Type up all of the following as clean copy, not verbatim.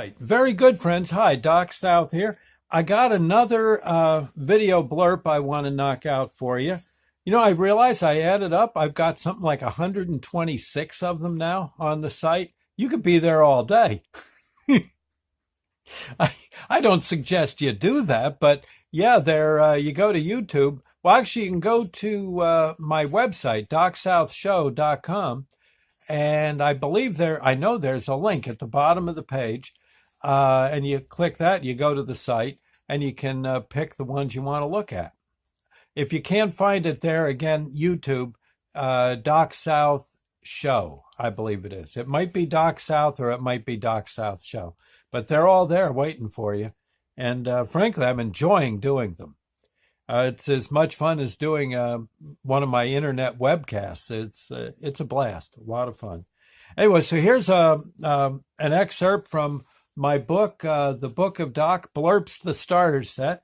Right. Very good, friends. Hi, Doc South here. I got another video blurb I want to knock out for you. I realize I added up. I've got something like 126 of them now on the site. You could be there all day. I, I don't suggest you do that, but yeah, you go to YouTube. Well, actually, you can go to my website, DocSouthShow.com, and I know there's a link at the bottom of the page, and you click that, you go to the site, and you can pick the ones you want to look at. If you can't find it there, again, YouTube, Doc South Show, I believe it is. It might be Doc South or it might be Doc South Show, but they're all there waiting for you. And frankly, I'm enjoying doing them. It's as much fun as doing one of my internet webcasts. It's a blast, a lot of fun. Anyway, so here's an excerpt from my book, The Book of Doc, Blurps the Starter Set.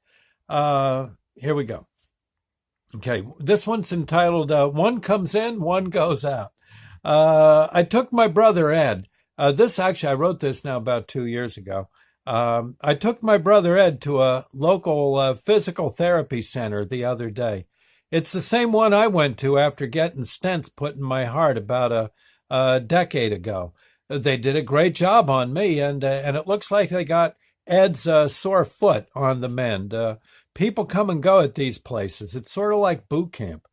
Here we go. Okay, this one's entitled One Comes In, One Goes Out. I took my brother Ed. I wrote this now about 2 years ago. I took my brother Ed to a local physical therapy center the other day. It's the same one I went to after getting stents put in my heart about a decade ago. They did a great job on me, and it looks like they got Ed's sore foot on the mend. People come and go at these places. It's sort of like boot camp.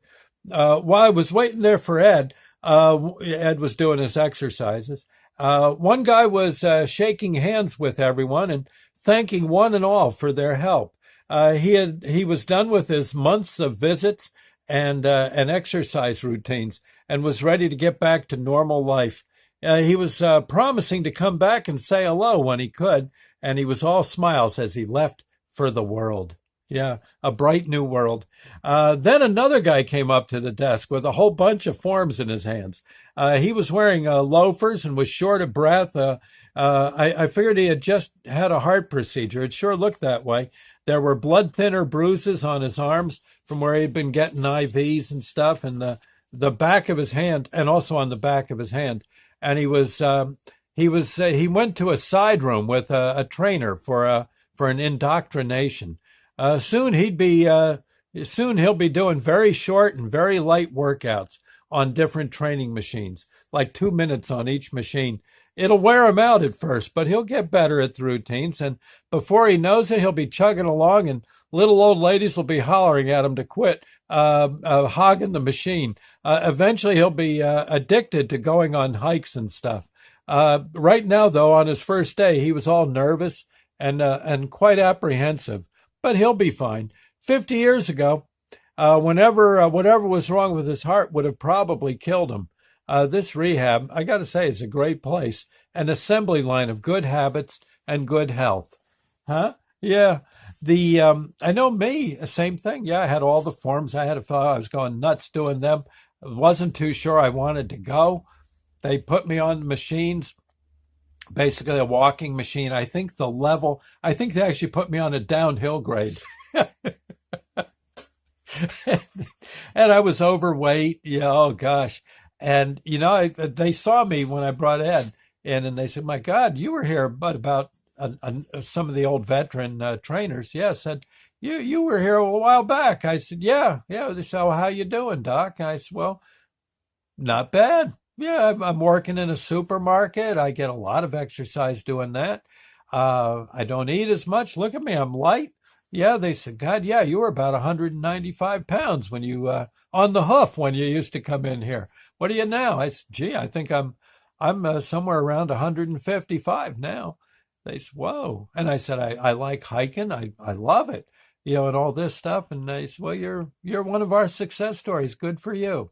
While I was waiting there for Ed, Ed was doing his exercises. One guy was shaking hands with everyone and thanking one and all for their help. He was done with his months of visits and exercise routines and was ready to get back to normal life. He was promising to come back and say hello when he could, and he was all smiles as he left for the world. Yeah, a bright new world. Then another guy came up to the desk with a whole bunch of forms in his hands. He was wearing loafers and was short of breath. I figured he had just had a heart procedure. It sure looked that way. There were blood thinner bruises on his arms from where he'd been getting IVs and stuff, and the back of his hand, and also on the back of his hand. And he went to a side room with a trainer for an indoctrination. Soon he'll be doing very short and very light workouts on different training machines, like 2 minutes on each machine. It'll wear him out at first, but he'll get better at the routines. And before he knows it, he'll be chugging along, and little old ladies will be hollering at him to quit hogging the machine. Eventually, he'll be addicted to going on hikes and stuff. Right now, though, on his first day, he was all nervous and quite apprehensive. But he'll be fine. 50 years ago, whatever was wrong with his heart would have probably killed him. This rehab, I got to say, is a great place, an assembly line of good habits and good health. Huh? Yeah. I know me, same thing. Yeah, I had all the forms I had to fill out. I was going nuts doing them. Wasn't too sure I wanted to go. They put me on the machines, basically a walking machine. I think they actually put me on a downhill grade. And I was overweight. Yeah, oh gosh. And, they saw me when I brought Ed in, and they said, my God, you were here, but about some of the old veteran trainers. Yeah, said, you were here a while back. I said, yeah. They said, oh, how you doing, Doc? And I said, well, not bad. Yeah, I'm working in a supermarket. I get a lot of exercise doing that. I don't eat as much. Look at me, I'm light. Yeah, they said, God, yeah, you were about 195 pounds when you on the hoof when you used to come in here. What are you now? I said, gee, I think I'm somewhere around 155 now. They said, whoa. And I said, I like hiking. I love it, and all this stuff. And they said, well, you're one of our success stories. Good for you.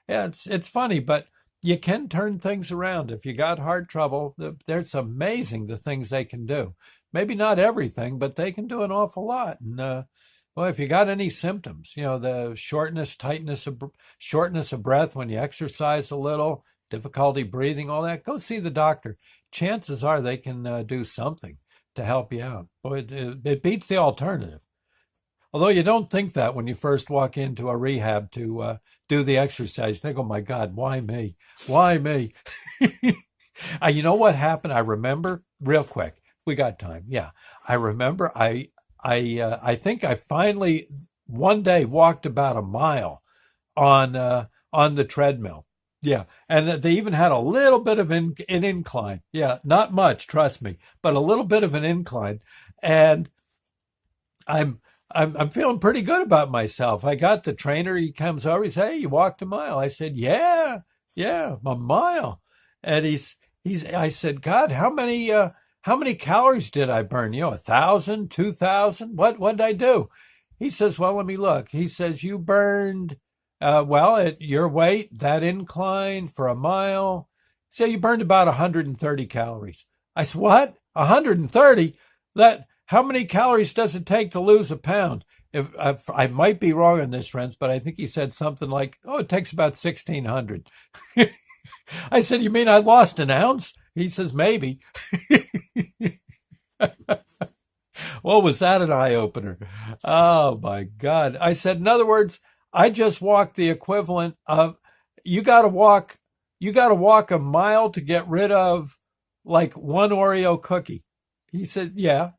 Yeah, it's funny, but you can turn things around. If you got heart trouble, it's amazing the things they can do. Maybe not everything, but they can do an awful lot. And well, if you got any symptoms, the shortness of breath when you exercise a little, difficulty breathing, all that, go see the doctor. Chances are they can do something to help you out. Boy, it beats the alternative. Although you don't think that when you first walk into a rehab to do the exercise. You think, oh my God, why me? Why me? You know what happened? I remember real quick. We got time. Yeah. I remember I think I finally one day walked about a mile on the treadmill. Yeah. And they even had a little bit of an incline. Yeah. Not much, trust me, but a little bit of an incline. And I'm I'm feeling pretty good about myself. I got the trainer. He comes over. He says, "Hey, you walked a mile." I said, "Yeah, yeah, a mile." And he's. I said, "God, how many calories did I burn? 1,000, 2,000. What did I do?" He says, "Well, let me look." He says, "You burned, well, at your weight, that incline for a mile. So you burned about 130 calories." I said, "What? 130? That How many calories does it take to lose a pound?" If I might be wrong on this, friends, but I think he said something like, "Oh, it takes about 1,600." I said, "You mean I lost an ounce?" He says, "Maybe." Well, was that an eye opener? Oh my God. I said, in other words, I just walked the equivalent of you got to walk, you got to walk a mile to get rid of like one Oreo cookie. He said, "Yeah."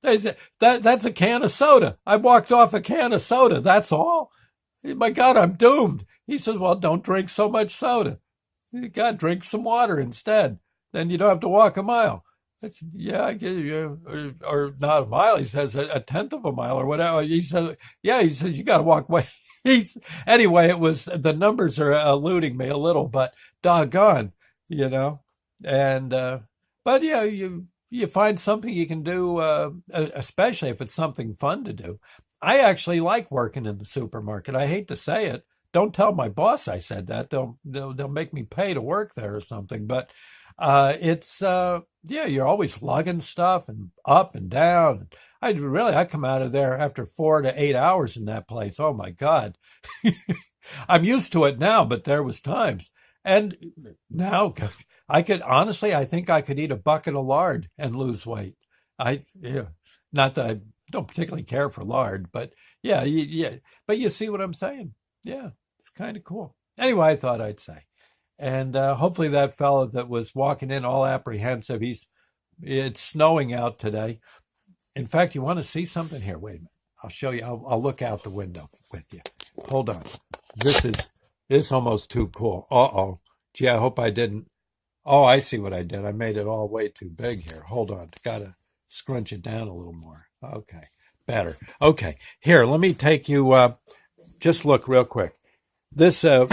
I said, that's a can of soda. I walked off a can of soda. That's all. My God, I'm doomed. He says, "Well, don't drink so much soda. You got to drink some water instead. Then you don't have to walk a mile." That's, yeah, I get you, or not a mile. He says a tenth of a mile or whatever. He says, yeah, he says you got to walk way. Anyway, it was the numbers are eluding me a little, but doggone, you know, and but yeah, you find something you can do, especially if it's something fun to do. I actually like working in the supermarket. I hate to say it. Don't tell my boss I said that. They'll make me pay to work there or something. But it's yeah, you're always lugging stuff and up and down. I come out of there after 4 to 8 hours in that place. Oh my God. I'm used to it now, but there was times. And now I could honestly, I think I could eat a bucket of lard and lose weight. Yeah, not that I don't particularly care for lard, but yeah, yeah. But you see what I'm saying? Yeah, it's kind of cool. Anyway, I thought I'd say. And hopefully that fellow that was walking in all apprehensive, it's snowing out today. In fact, you want to see something here? Wait a minute. I'll show you. I'll look out the window with you. Hold on. This is almost too cool. Uh-oh. Gee, I hope I didn't. Oh, I see what I did. I made it all way too big here. Hold on. Gotta scrunch it down a little more. Okay. Better. Okay. Here, let me take you, just look real quick. This, oh,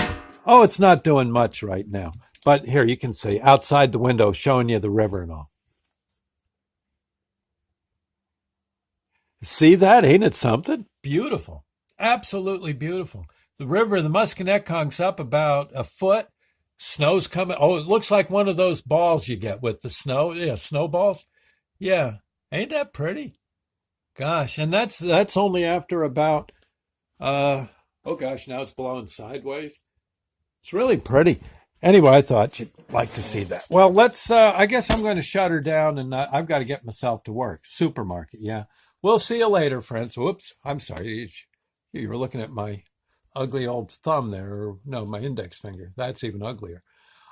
it's not doing much right now. But here, you can see outside the window showing you the river and all. See that? Ain't it something? Beautiful. Absolutely beautiful. The river, the Musconetconk's up about a foot. Snow's coming. Oh, it looks like one of those balls you get with the snow. Yeah, snowballs. Yeah. Ain't that pretty? Gosh, and that's only after about oh gosh, now it's blowing sideways. It's really pretty. Anyway, I thought you'd like to see that. Well, let's I guess I'm going to shut her down and I've got to get myself to work. Supermarket, yeah. We'll see you later, friends. Whoops, I'm sorry. You were looking at my ugly old thumb there, or no, my index finger. That's even uglier.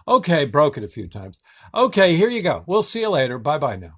Okay, broke it a few times. Okay, here you go. We'll see you later. Bye bye now.